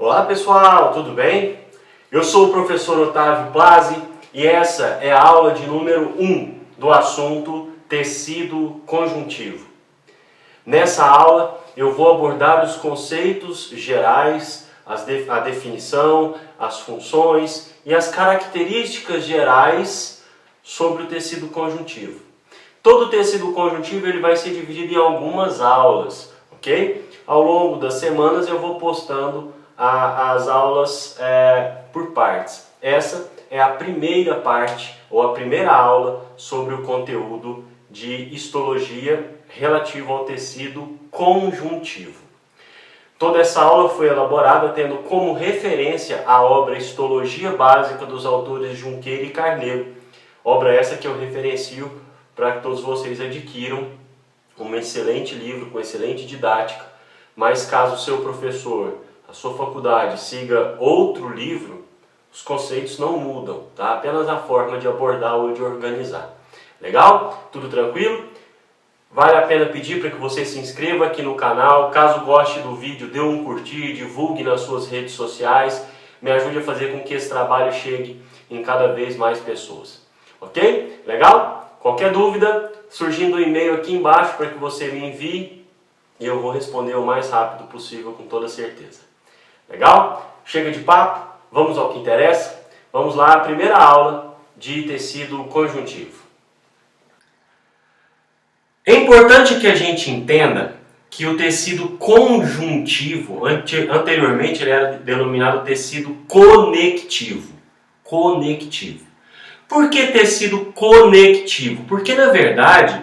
Olá pessoal, tudo bem? Eu sou o professor Otávio Plazzi e essa é a aula de número 1 do assunto tecido conjuntivo. Nessa aula eu vou abordar os conceitos gerais, a definição, as funções e as características gerais sobre o tecido conjuntivo. Todo tecido conjuntivo ele vai ser dividido em algumas aulas, ok? Ao longo das semanas eu vou postando as aulas por partes. Essa é a primeira parte, ou a primeira aula sobre o conteúdo de histologia relativo ao tecido conjuntivo. Toda essa aula foi elaborada tendo como referência a obra Histologia Básica dos autores Junqueira e Carneiro. Obra essa que eu referencio para que todos vocês adquiram um excelente livro com excelente didática. Mas caso o seu professor, a sua faculdade, siga outro livro, os conceitos não mudam, tá? Apenas a forma de abordar ou de organizar. Legal? Tudo tranquilo? Vale a pena pedir para que você se inscreva aqui no canal. Caso goste do vídeo, dê um curtir, divulgue nas suas redes sociais. Me ajude a fazer com que esse trabalho chegue em cada vez mais pessoas. Ok? Legal? Qualquer dúvida, surgindo um e-mail aqui embaixo para que você me envie e eu vou responder o mais rápido possível com toda certeza. Legal? Chega de papo, vamos ao que interessa. Vamos lá, a primeira aula de tecido conjuntivo. É importante que a gente entenda que o tecido conjuntivo, anteriormente ele era denominado tecido conectivo. Conectivo. Por que tecido conectivo? Porque na verdade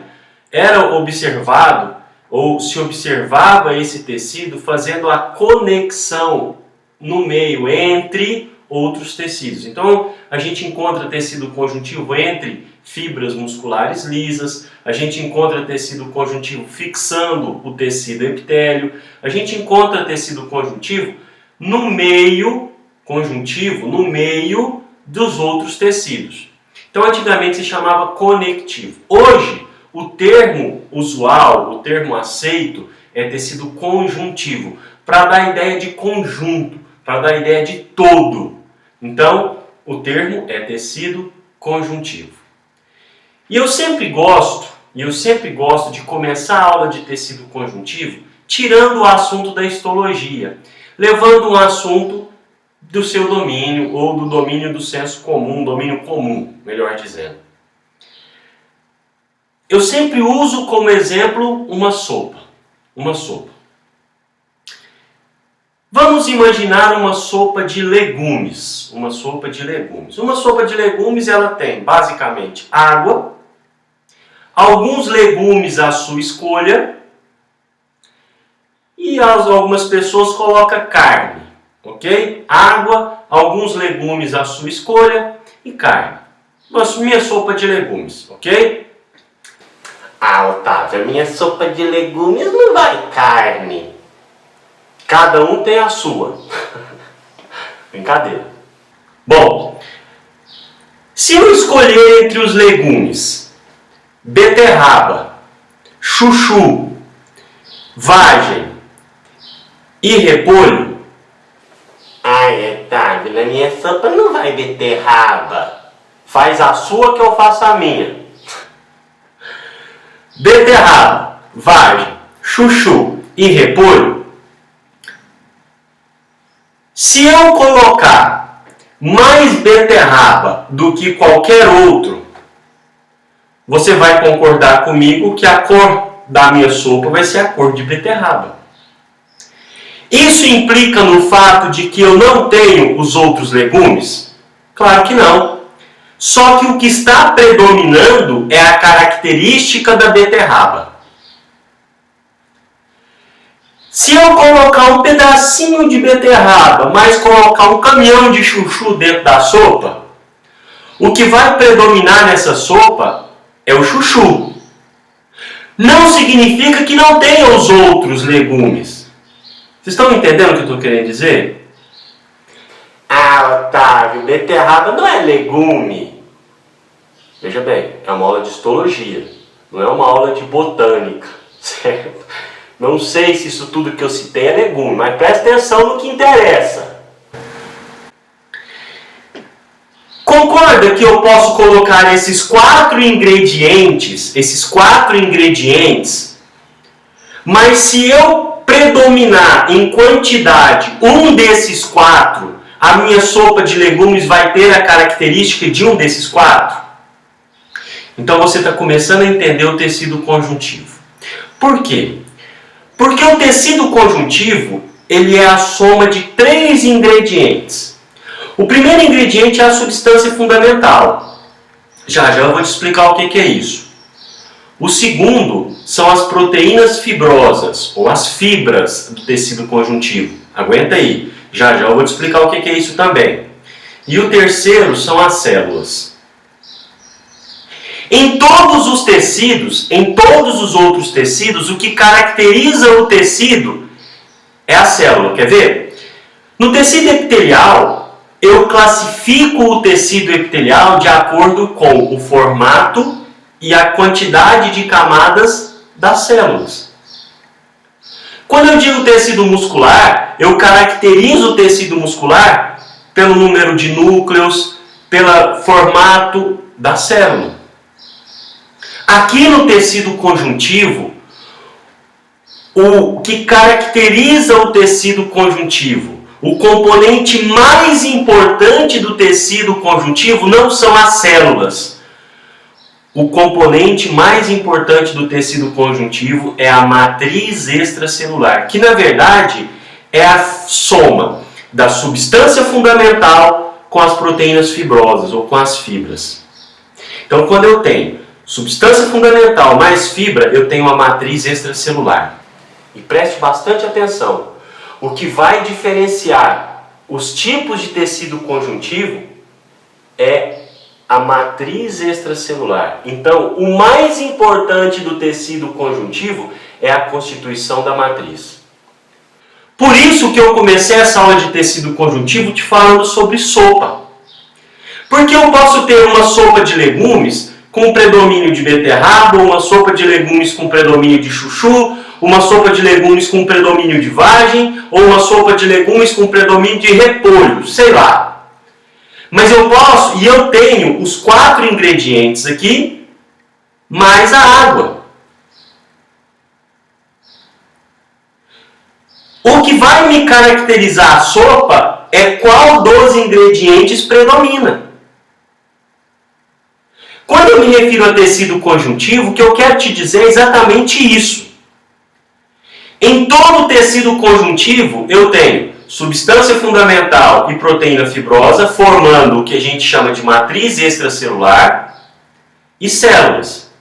era observado ou se observava esse tecido fazendo a conexão no meio entre outros tecidos. Então a gente encontra tecido conjuntivo entre fibras musculares lisas, a gente encontra tecido conjuntivo fixando o tecido epitélio, a gente encontra tecido conjuntivo no meio dos outros tecidos. Então antigamente se chamava conectivo. Hoje o termo usual, o termo aceito é tecido conjuntivo, para dar a ideia de conjunto, para dar a ideia de todo. Então, o termo é tecido conjuntivo. E eu sempre gosto de começar a aula de tecido conjuntivo tirando o assunto da histologia, levando um assunto do seu domínio ou do domínio do senso comum, domínio comum, melhor dizendo. Eu sempre uso como exemplo uma sopa. Vamos imaginar uma sopa de legumes. Uma sopa de legumes ela tem basicamente água, alguns legumes à sua escolha e algumas pessoas colocam carne, ok? Água, alguns legumes à sua escolha e carne. Minha sopa de legumes, ok? Ah, Otávio, a minha sopa de legumes não vai carne. Cada um tem a sua. Brincadeira. Bom, se eu escolher entre os legumes beterraba, chuchu, vagem e repolho, ai, Otávio, na minha sopa não vai beterraba. Faz a sua que eu faço a minha. Beterraba, vagem, chuchu e repolho. Se eu colocar mais beterraba do que qualquer outro, você vai concordar comigo que a cor da minha sopa vai ser a cor de beterraba. Isso implica no fato de que eu não tenho os outros legumes? Claro que não. Só que o que está predominando é a característica da beterraba. Se eu colocar um pedacinho de beterraba, mas colocar um caminhão de chuchu dentro da sopa, o que vai predominar nessa sopa é o chuchu. Não significa que não tenha os outros legumes. Vocês estão entendendo o que eu estou querendo dizer? Ah, Otávio, beterraba não é legume. Veja bem, é uma aula de histologia, não é uma aula de botânica, certo? Não sei se isso tudo que eu citei é legume, mas presta atenção no que interessa. Concorda que eu posso colocar esses quatro ingredientes, mas se eu predominar em quantidade um desses quatro, a minha sopa de legumes vai ter a característica de um desses quatro? Então você está começando a entender o tecido conjuntivo. Por quê? Porque o tecido conjuntivo, ele é a soma de três ingredientes. O primeiro ingrediente é a substância fundamental. Já eu vou te explicar o que é isso. O segundo são as proteínas fibrosas, ou as fibras do tecido conjuntivo. Aguenta aí. Já eu vou te explicar o que é isso também. E o terceiro são as células. Em todos os tecidos, em todos os outros tecidos, o que caracteriza o tecido é a célula. Quer ver? No tecido epitelial, eu classifico o tecido epitelial de acordo com o formato e a quantidade de camadas das células. Quando eu digo tecido muscular, eu caracterizo o tecido muscular pelo número de núcleos, pelo formato da célula. Aqui no tecido conjuntivo, o que caracteriza o tecido conjuntivo, o componente mais importante do tecido conjuntivo não são as células. O componente mais importante do tecido conjuntivo é a matriz extracelular, que na verdade é a soma da substância fundamental com as proteínas fibrosas ou com as fibras. Então, quando eu tenho substância fundamental mais fibra, eu tenho uma matriz extracelular. E preste bastante atenção. O que vai diferenciar os tipos de tecido conjuntivo é a matriz extracelular. Então, o mais importante do tecido conjuntivo é a constituição da matriz. Por isso que eu comecei essa aula de tecido conjuntivo te falando sobre sopa. Porque eu posso ter uma sopa de legumes com predomínio de beterraba, uma sopa de legumes com predomínio de chuchu, uma sopa de legumes com predomínio de vagem, ou uma sopa de legumes com predomínio de repolho, sei lá. Mas eu posso, e eu tenho os quatro ingredientes aqui, mais a água. O que vai me caracterizar a sopa é qual dos ingredientes predomina. Quando eu me refiro a tecido conjuntivo, o que eu quero te dizer é exatamente isso. Em todo o tecido conjuntivo, eu tenho substância fundamental e proteína fibrosa, formando o que a gente chama de matriz extracelular e células.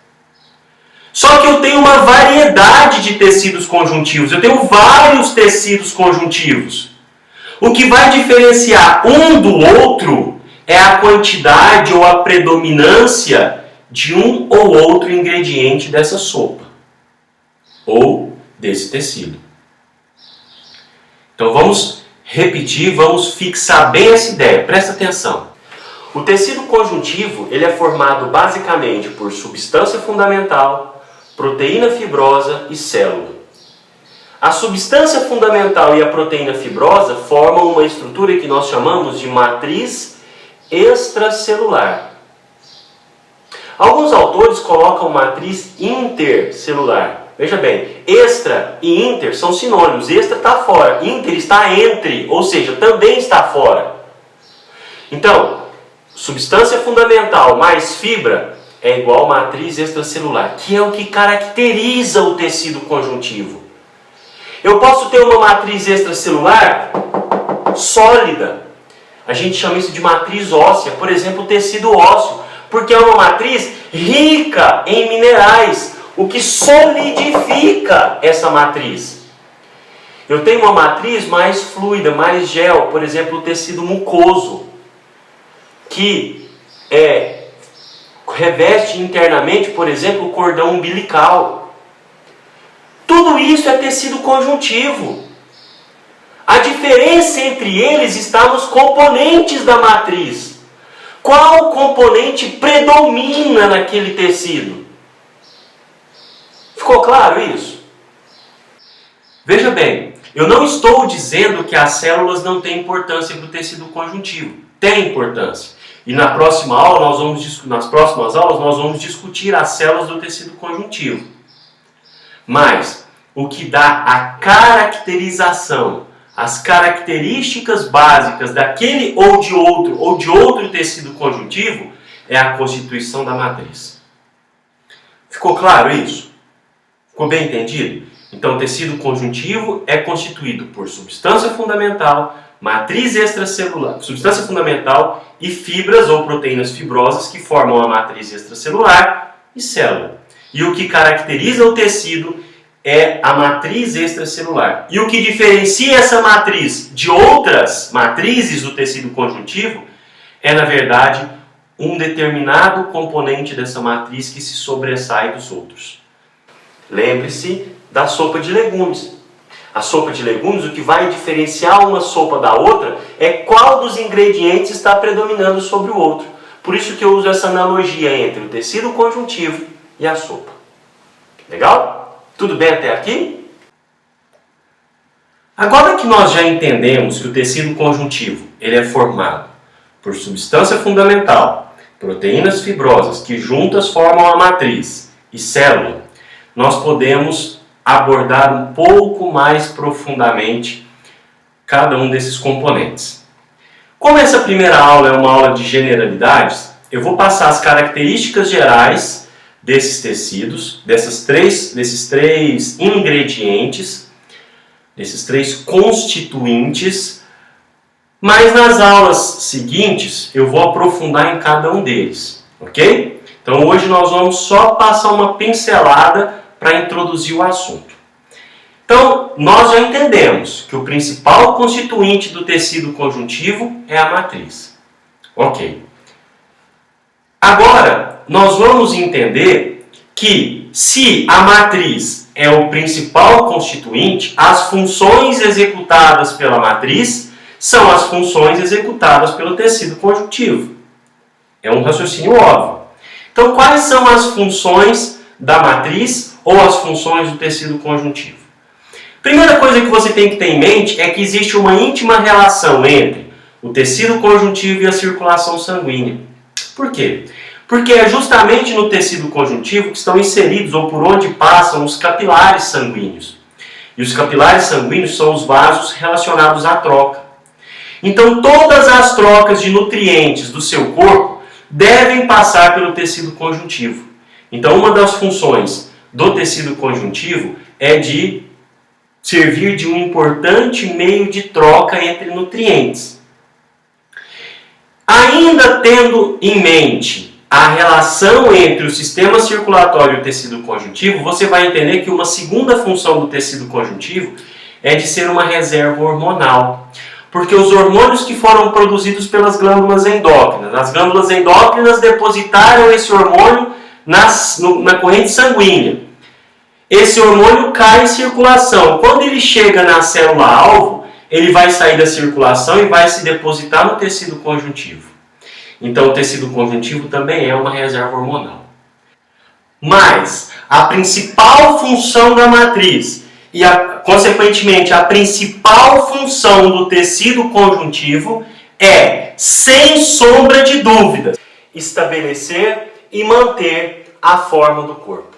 Só que eu tenho uma variedade de tecidos conjuntivos, eu tenho vários tecidos conjuntivos. O que vai diferenciar um do outro é a quantidade ou a predominância de um ou outro ingrediente dessa sopa, ou desse tecido. Então vamos repetir, vamos fixar bem essa ideia, presta atenção. O tecido conjuntivo ele é formado basicamente por substância fundamental, proteína fibrosa e célula. A substância fundamental e a proteína fibrosa formam uma estrutura que nós chamamos de matriz extracelular. Alguns autores colocam matriz intercelular. Veja bem, extra e inter são sinônimos. Extra está fora, inter está entre, ou seja, também está fora. Então, substância fundamental mais fibra é igual matriz extracelular, que é o que caracteriza o tecido conjuntivo. Eu posso ter uma matriz extracelular sólida. A gente chama isso de matriz óssea, por exemplo, o tecido ósseo, porque é uma matriz rica em minerais, o que solidifica essa matriz. Eu tenho uma matriz mais fluida, mais gel, por exemplo, o tecido mucoso, que reveste internamente, por exemplo, o cordão umbilical. Tudo isso é tecido conjuntivo. A diferença entre eles está nos componentes da matriz. Qual componente predomina naquele tecido? Ficou claro isso? Veja bem, eu não estou dizendo que as células não têm importância para o tecido conjuntivo. Tem importância. E nas próximas aulas nós vamos discutir as células do tecido conjuntivo. Mas o que dá a caracterização, as características básicas daquele ou de outro tecido conjuntivo é a constituição da matriz. Ficou claro isso? Ficou bem entendido? Então, o tecido conjuntivo é constituído por substância fundamental, matriz extracelular, substância fundamental e fibras ou proteínas fibrosas que formam a matriz extracelular e célula. E o que caracteriza o tecido é a matriz extracelular. E o que diferencia essa matriz de outras matrizes do tecido conjuntivo é, na verdade, um determinado componente dessa matriz que se sobressai dos outros. Lembre-se da sopa de legumes. A sopa de legumes, o que vai diferenciar uma sopa da outra é qual dos ingredientes está predominando sobre o outro. Por isso que eu uso essa analogia entre o tecido conjuntivo e a sopa. Legal? Tudo bem até aqui? Agora que nós já entendemos que o tecido conjuntivo ele é formado por substância fundamental, proteínas fibrosas que juntas formam a matriz e célula, nós podemos abordar um pouco mais profundamente cada um desses componentes. Como essa primeira aula é uma aula de generalidades, eu vou passar as características gerais desses tecidos, desses três ingredientes, desses três constituintes, mas nas aulas seguintes eu vou aprofundar em cada um deles, ok? Então hoje nós vamos só passar uma pincelada para introduzir o assunto. Então, nós já entendemos que o principal constituinte do tecido conjuntivo é a matriz. Ok. Agora, nós vamos entender que se a matriz é o principal constituinte, as funções executadas pela matriz são as funções executadas pelo tecido conjuntivo. É um raciocínio óbvio. Então, quais são as funções da matriz ou as funções do tecido conjuntivo? Primeira coisa que você tem que ter em mente é que existe uma íntima relação entre o tecido conjuntivo e a circulação sanguínea. Por quê? Porque é justamente no tecido conjuntivo que estão inseridos ou por onde passam os capilares sanguíneos. E os capilares sanguíneos são os vasos relacionados à troca. Então, todas as trocas de nutrientes do seu corpo devem passar pelo tecido conjuntivo. Então, uma das funções do tecido conjuntivo é de servir de um importante meio de troca entre nutrientes. Ainda tendo em mente a relação entre o sistema circulatório e o tecido conjuntivo, você vai entender que uma segunda função do tecido conjuntivo é de ser uma reserva hormonal. Porque os hormônios que foram produzidos pelas glândulas endócrinas, as glândulas endócrinas depositaram esse hormônio na corrente sanguínea. Esse hormônio cai em circulação. Quando ele chega na célula-alvo, ele vai sair da circulação e vai se depositar no tecido conjuntivo. Então, o tecido conjuntivo também é uma reserva hormonal. Mas, a principal função da matriz e, consequentemente, a principal função do tecido conjuntivo é, sem sombra de dúvidas, estabelecer e manter a forma do corpo.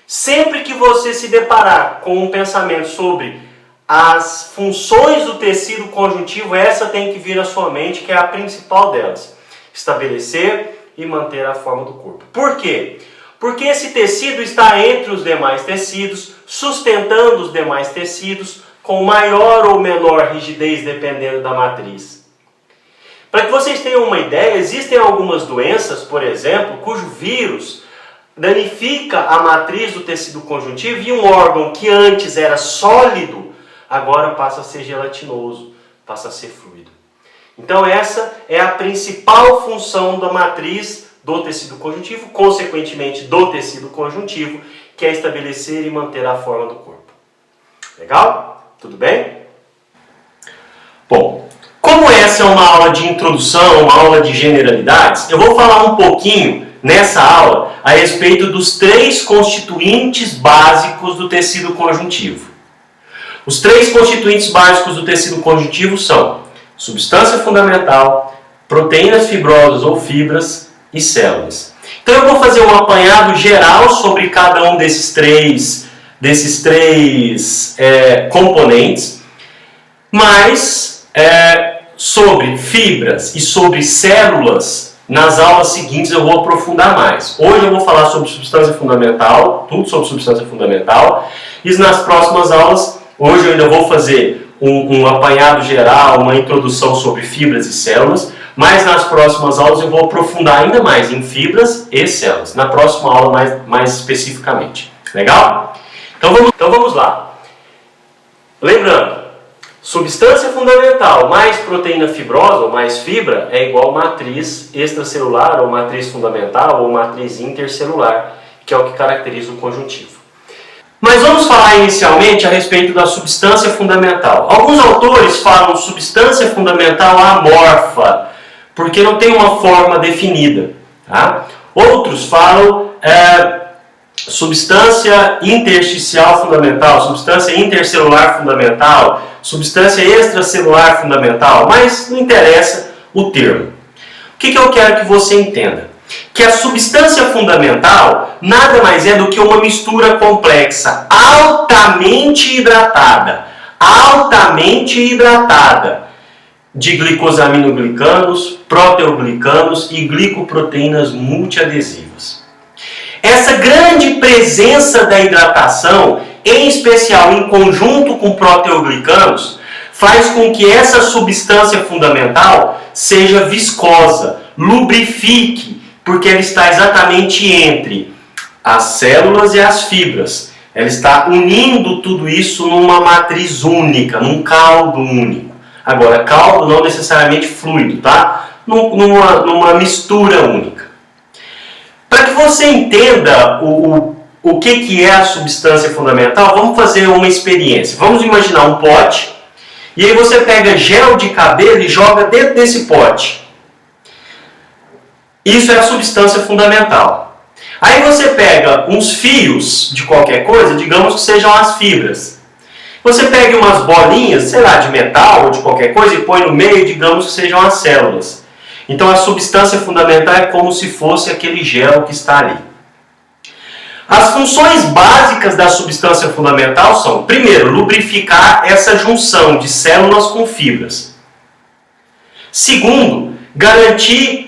Sempre que você se deparar com um pensamento sobre as funções do tecido conjuntivo, essa tem que vir à sua mente, que é a principal delas. Estabelecer e manter a forma do corpo. Por quê? Porque esse tecido está entre os demais tecidos, sustentando os demais tecidos, com maior ou menor rigidez, dependendo da matriz. Para que vocês tenham uma ideia, existem algumas doenças, por exemplo, cujo vírus danifica a matriz do tecido conjuntivo e um órgão que antes era sólido, agora passa a ser gelatinoso, passa a ser fluido. Então essa é a principal função da matriz do tecido conjuntivo, consequentemente do tecido conjuntivo, que é estabelecer e manter a forma do corpo. Legal? Tudo bem? Bom, como essa é uma aula de introdução, uma aula de generalidades, eu vou falar um pouquinho nessa aula a respeito dos três constituintes básicos do tecido conjuntivo. Os três constituintes básicos do tecido conjuntivo são substância fundamental, proteínas fibrosas ou fibras e células. Então eu vou fazer um apanhado geral sobre cada um desses três componentes, mas sobre fibras e sobre células, nas aulas seguintes eu vou aprofundar mais. Hoje eu vou falar sobre substância fundamental, tudo sobre substância fundamental, e nas próximas aulas, hoje eu ainda vou fazer um apanhado geral, uma introdução sobre fibras e células, mas nas próximas aulas eu vou aprofundar ainda mais em fibras e células, na próxima aula mais especificamente. Legal? Então vamos lá. Lembrando, substância fundamental mais proteína fibrosa ou mais fibra é igual matriz extracelular ou matriz fundamental ou matriz intercelular, que é o que caracteriza o conjuntivo. Mas vamos falar inicialmente a respeito da substância fundamental. Alguns autores falam substância fundamental amorfa, porque não tem uma forma definida. Tá? Outros falam substância intersticial fundamental, substância intercelular fundamental, substância extracelular fundamental, mas não interessa o termo. O que eu quero que você entenda? Que a substância fundamental nada mais é do que uma mistura complexa, altamente hidratada, de glicosaminoglicanos, proteoglicanos e glicoproteínas multiadesivas. Essa grande presença da hidratação, em especial em conjunto com proteoglicanos, faz com que essa substância fundamental seja viscosa, lubrifique, porque ela está exatamente entre as células e as fibras. Ela está unindo tudo isso numa matriz única, num caldo único. Agora, caldo não necessariamente fluido, tá? Numa mistura única. Para que você entenda o que é a substância fundamental, vamos fazer uma experiência. Vamos imaginar um pote, e aí você pega gel de cabelo e joga dentro desse pote. Isso é a substância fundamental. Aí você pega uns fios de qualquer coisa, digamos que sejam as fibras. Você pega umas bolinhas, sei lá, de metal ou de qualquer coisa e põe no meio, digamos que sejam as células. Então a substância fundamental é como se fosse aquele gel que está ali. As funções básicas da substância fundamental são, primeiro, lubrificar essa junção de células com fibras. Segundo, garantir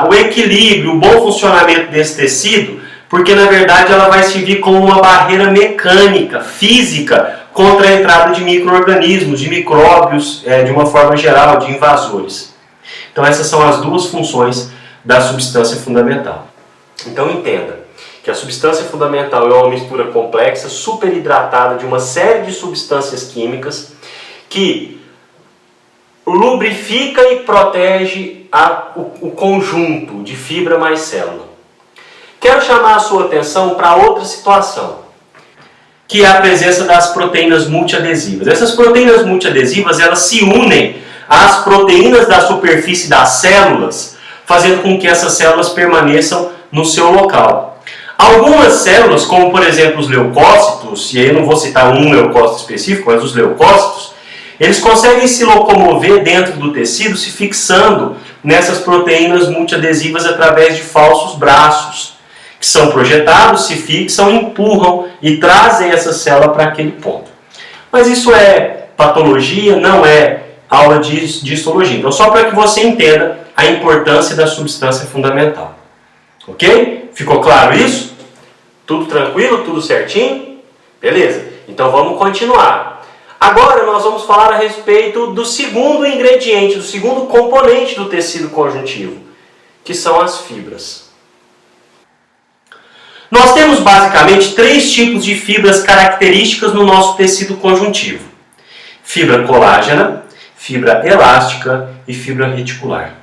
o equilíbrio, o bom funcionamento desse tecido, porque na verdade ela vai servir como uma barreira mecânica, física, contra a entrada de micro-organismos, de micróbios, de uma forma geral, de invasores. Então essas são as duas funções da substância fundamental. Então entenda que a substância fundamental é uma mistura complexa, superidratada de uma série de substâncias químicas que lubrifica e protege o conjunto de fibra mais célula. Quero chamar a sua atenção para outra situação, que é a presença das proteínas multiadesivas. Essas proteínas multiadesivas, elas se unem às proteínas da superfície das células, fazendo com que essas células permaneçam no seu local. Algumas células, como por exemplo os leucócitos, e aí eu não vou citar um leucócito específico, mas os leucócitos, eles conseguem se locomover dentro do tecido, se fixando nessas proteínas multiadesivas através de falsos braços, que são projetados, se fixam, empurram e trazem essa célula para aquele ponto. Mas isso é patologia, não é aula de histologia. Então, só para que você entenda a importância da substância fundamental. Ok? Ficou claro isso? Tudo tranquilo? Tudo certinho? Beleza. Então, vamos continuar. Agora nós vamos falar a respeito do segundo ingrediente, do segundo componente do tecido conjuntivo, que são as fibras. Nós temos basicamente três tipos de fibras características no nosso tecido conjuntivo: fibra colágena, fibra elástica e fibra reticular.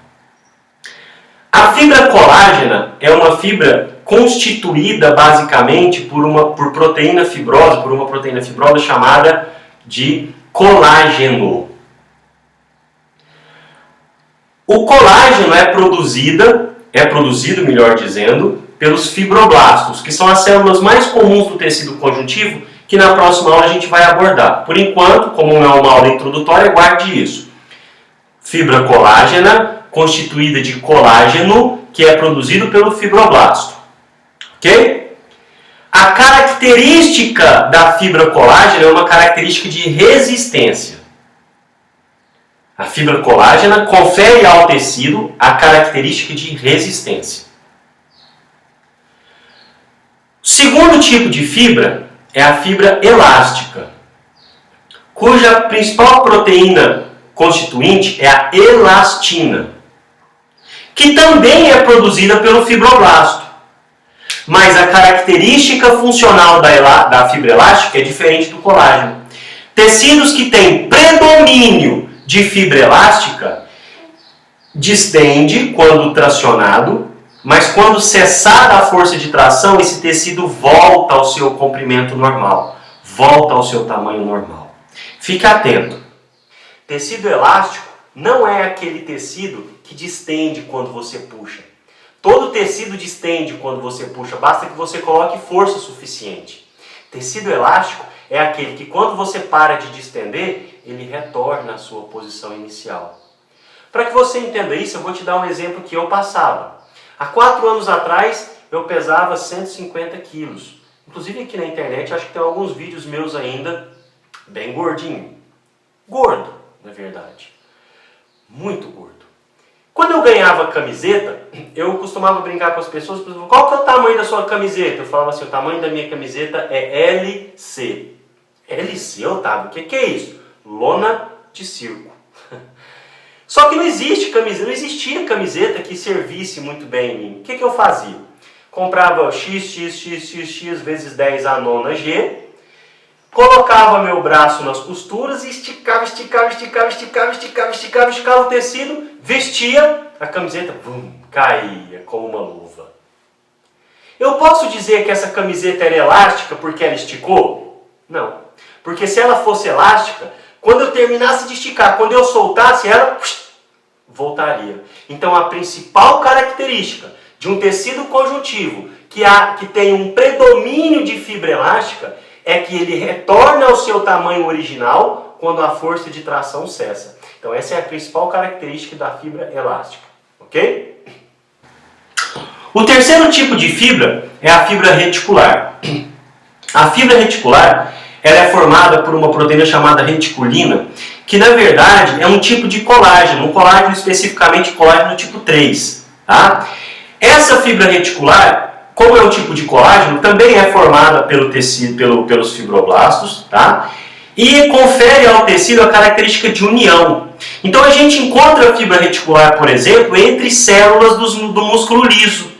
A fibra colágena é uma fibra constituída basicamente por proteína fibrosa chamada de colágeno. O colágeno é produzido, melhor dizendo, pelos fibroblastos, que são as células mais comuns do tecido conjuntivo que na próxima aula a gente vai abordar. Por enquanto, como não é uma aula introdutória, guarde isso. Fibra colágena, constituída de colágeno, que é produzido pelo fibroblasto. Ok? A característica da fibra colágena é uma característica de resistência. A fibra colágena confere ao tecido a característica de resistência. O segundo tipo de fibra é a fibra elástica, cuja principal proteína constituinte é a elastina, que também é produzida pelo fibroblasto. Mas a característica funcional da fibra elástica é diferente do colágeno. Tecidos que têm predomínio de fibra elástica distende quando tracionado, mas quando cessada a força de tração, esse tecido volta ao seu comprimento normal, volta ao seu tamanho normal. Fique atento. Tecido elástico não é aquele tecido que distende quando você puxa. Todo tecido distende quando você puxa, basta que você coloque força suficiente. Tecido elástico é aquele que quando você para de distender, ele retorna à sua posição inicial. Para que você entenda isso, eu vou te dar um exemplo que eu passava. Há 4 anos atrás, eu pesava 150 quilos. Inclusive aqui na internet, acho que tem alguns vídeos meus ainda bem gordinho. Gordo, na verdade. Muito gordo. Quando eu ganhava camiseta, eu costumava brincar com as pessoas, qual que é o tamanho da sua camiseta? Eu falava assim, o tamanho da minha camiseta é LC. LC, Otávio, o que é isso? Lona de circo. Só que não existia camiseta que servisse muito bem em mim. O que eu fazia? Comprava X vezes 10 a nona G, colocava meu braço nas costuras e esticava o tecido, vestia, a camiseta caía como uma luva. Eu posso dizer que essa camiseta era elástica porque ela esticou? Não. Porque se ela fosse elástica, quando eu terminasse de esticar, quando eu soltasse, ela voltaria. Então a principal característica de um tecido conjuntivo que tem um predomínio de fibra elástica é que ele retorna ao seu tamanho original quando a força de tração cessa. Então essa é a principal característica da fibra elástica. Ok? O terceiro tipo de fibra é a fibra reticular. A fibra reticular ela é formada por uma proteína chamada reticulina, que na verdade é um tipo de colágeno, um colágeno especificamente colágeno tipo 3. Tá? Essa fibra reticular, como é um tipo de colágeno, também é formada pelo tecido, pelos fibroblastos, tá? E confere ao tecido a característica de união. Então a gente encontra a fibra reticular, por exemplo, entre células do músculo liso,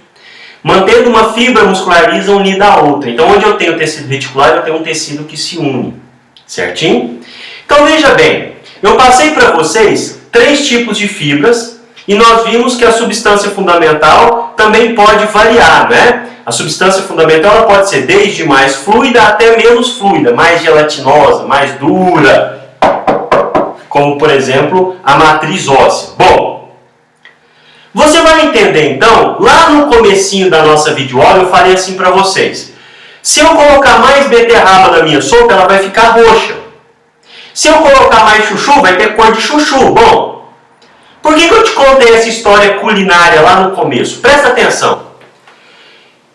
mantendo uma fibra muscular lisa unida à outra. Então onde eu tenho tecido reticular, eu tenho um tecido que se une. Certinho? Então veja bem, eu passei para vocês 3 tipos de fibras e nós vimos que a substância fundamental também pode variar, né? A substância fundamental ela pode ser desde mais fluida até menos fluida, mais gelatinosa, mais dura, como por exemplo a matriz óssea. Bom, você vai entender então, lá no comecinho da nossa videoaula eu falei assim para vocês, se eu colocar mais beterraba na minha sopa, ela vai ficar roxa. Se eu colocar mais chuchu, vai ter cor de chuchu. Bom, por que eu te contei essa história culinária lá no começo? Presta atenção.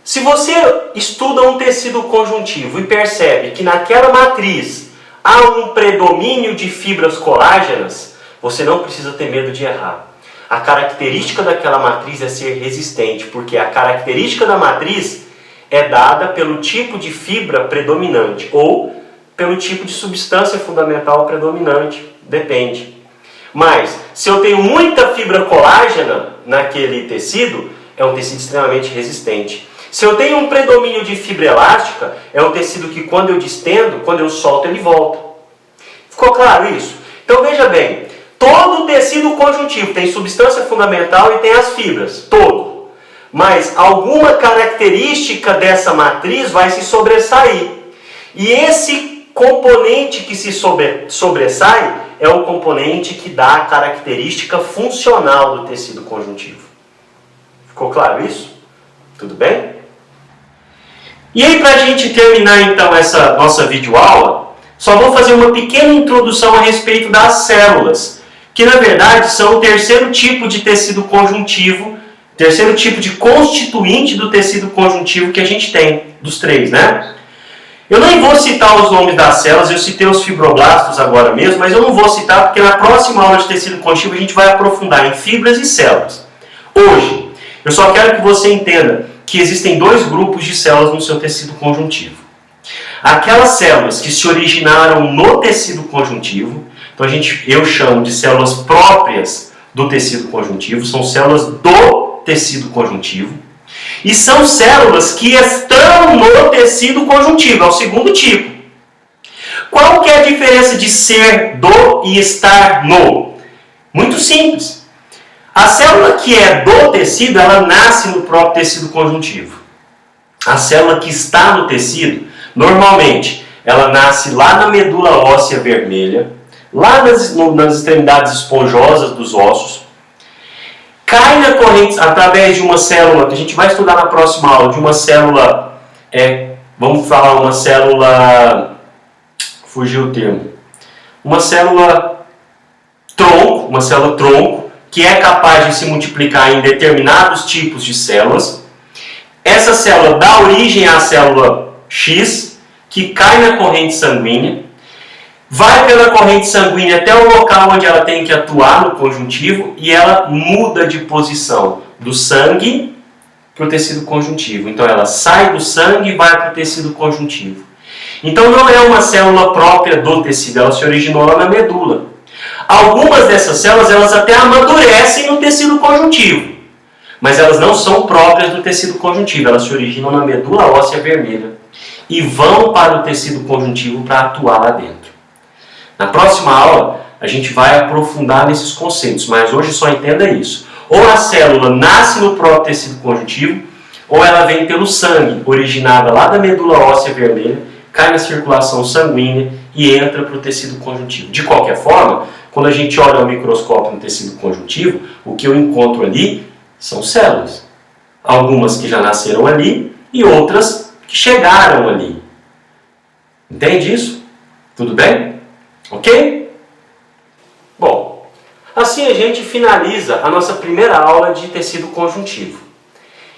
Se você estuda um tecido conjuntivo e percebe que naquela matriz há um predomínio de fibras colágenas, você não precisa ter medo de errar. A característica daquela matriz é ser resistente, porque a característica da matriz é dada pelo tipo de fibra predominante ou pelo tipo de substância fundamental predominante, depende. Mas, se eu tenho muita fibra colágena naquele tecido, é um tecido extremamente resistente. Se eu tenho um predomínio de fibra elástica, é um tecido que quando eu distendo, quando eu solto, ele volta. Ficou claro isso? Então veja bem, todo tecido conjuntivo tem substância fundamental e tem as fibras, todo. Mas alguma característica dessa matriz vai se sobressair. E esse componente que se sobressai é o componente que dá a característica funcional do tecido conjuntivo. Ficou claro isso? Tudo bem? E aí, para a gente terminar então essa nossa videoaula, só vou fazer uma pequena introdução a respeito das células, que na verdade são o terceiro tipo de tecido conjuntivo, terceiro tipo de constituinte do tecido conjuntivo que a gente tem, dos três, né? Eu nem vou citar os nomes das células, eu citei os fibroblastos agora mesmo, mas eu não vou citar porque na próxima aula de tecido conjuntivo a gente vai aprofundar em fibras e células. Hoje, eu só quero que você entenda que existem dois grupos de células no seu tecido conjuntivo. Aquelas células que se originaram no tecido conjuntivo, então eu chamo de células próprias do tecido conjuntivo, são células do tecido conjuntivo, e são células que estão no tecido conjuntivo, é o segundo tipo. Qual que é a diferença de ser do e estar no? Muito simples. A célula que é do tecido, ela nasce no próprio tecido conjuntivo. A célula que está no tecido, normalmente, ela nasce lá na medula óssea vermelha, lá nas extremidades esponjosas dos ossos, cai na corrente através de uma célula, que a gente vai estudar na próxima aula, de uma célula, vamos falar uma célula, fugiu o termo, uma célula tronco, que é capaz de se multiplicar em determinados tipos de células. Essa célula dá origem à célula X, que cai na corrente sanguínea, vai pela corrente sanguínea até o local onde ela tem que atuar no conjuntivo e ela muda de posição do sangue para o tecido conjuntivo. Então ela sai do sangue e vai para o tecido conjuntivo. Então não é uma célula própria do tecido, ela se originou lá na medula. Algumas dessas células elas até amadurecem no tecido conjuntivo, mas elas não são próprias do tecido conjuntivo, elas se originam na medula óssea vermelha e vão para o tecido conjuntivo para atuar lá dentro. Na próxima aula, a gente vai aprofundar nesses conceitos, mas hoje só entenda isso. Ou a célula nasce no próprio tecido conjuntivo, ou ela vem pelo sangue, originada lá da medula óssea vermelha, cai na circulação sanguínea e entra para o tecido conjuntivo. De qualquer forma, quando a gente olha ao microscópio no tecido conjuntivo, o que eu encontro ali são células. Algumas que já nasceram ali e outras que chegaram ali. Entende isso? Tudo bem? Ok? Bom, assim a gente finaliza a nossa primeira aula de tecido conjuntivo.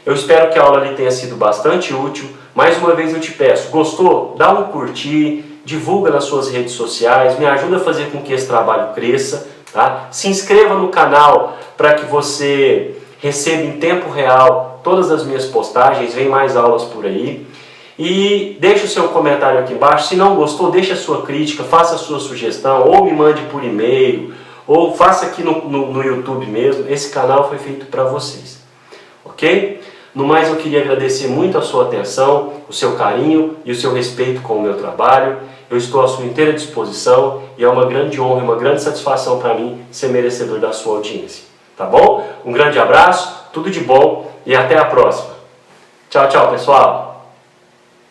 Eu espero que a aula ali tenha sido bastante útil. Mais uma vez eu te peço, gostou? Dá um curtir, divulga nas suas redes sociais, me ajuda a fazer com que esse trabalho cresça, tá? Se inscreva no canal para que você receba em tempo real todas as minhas postagens, vem mais aulas por aí. E deixe o seu comentário aqui embaixo. Se não gostou, deixe a sua crítica, faça a sua sugestão, ou me mande por e-mail, ou faça aqui no YouTube mesmo. Esse canal foi feito para vocês, ok? No mais, eu queria agradecer muito a sua atenção, o seu carinho e o seu respeito com o meu trabalho. Eu estou à sua inteira disposição e é uma grande honra e uma grande satisfação para mim ser merecedor da sua audiência. Tá bom? Um grande abraço, tudo de bom e até a próxima. Tchau, tchau, pessoal!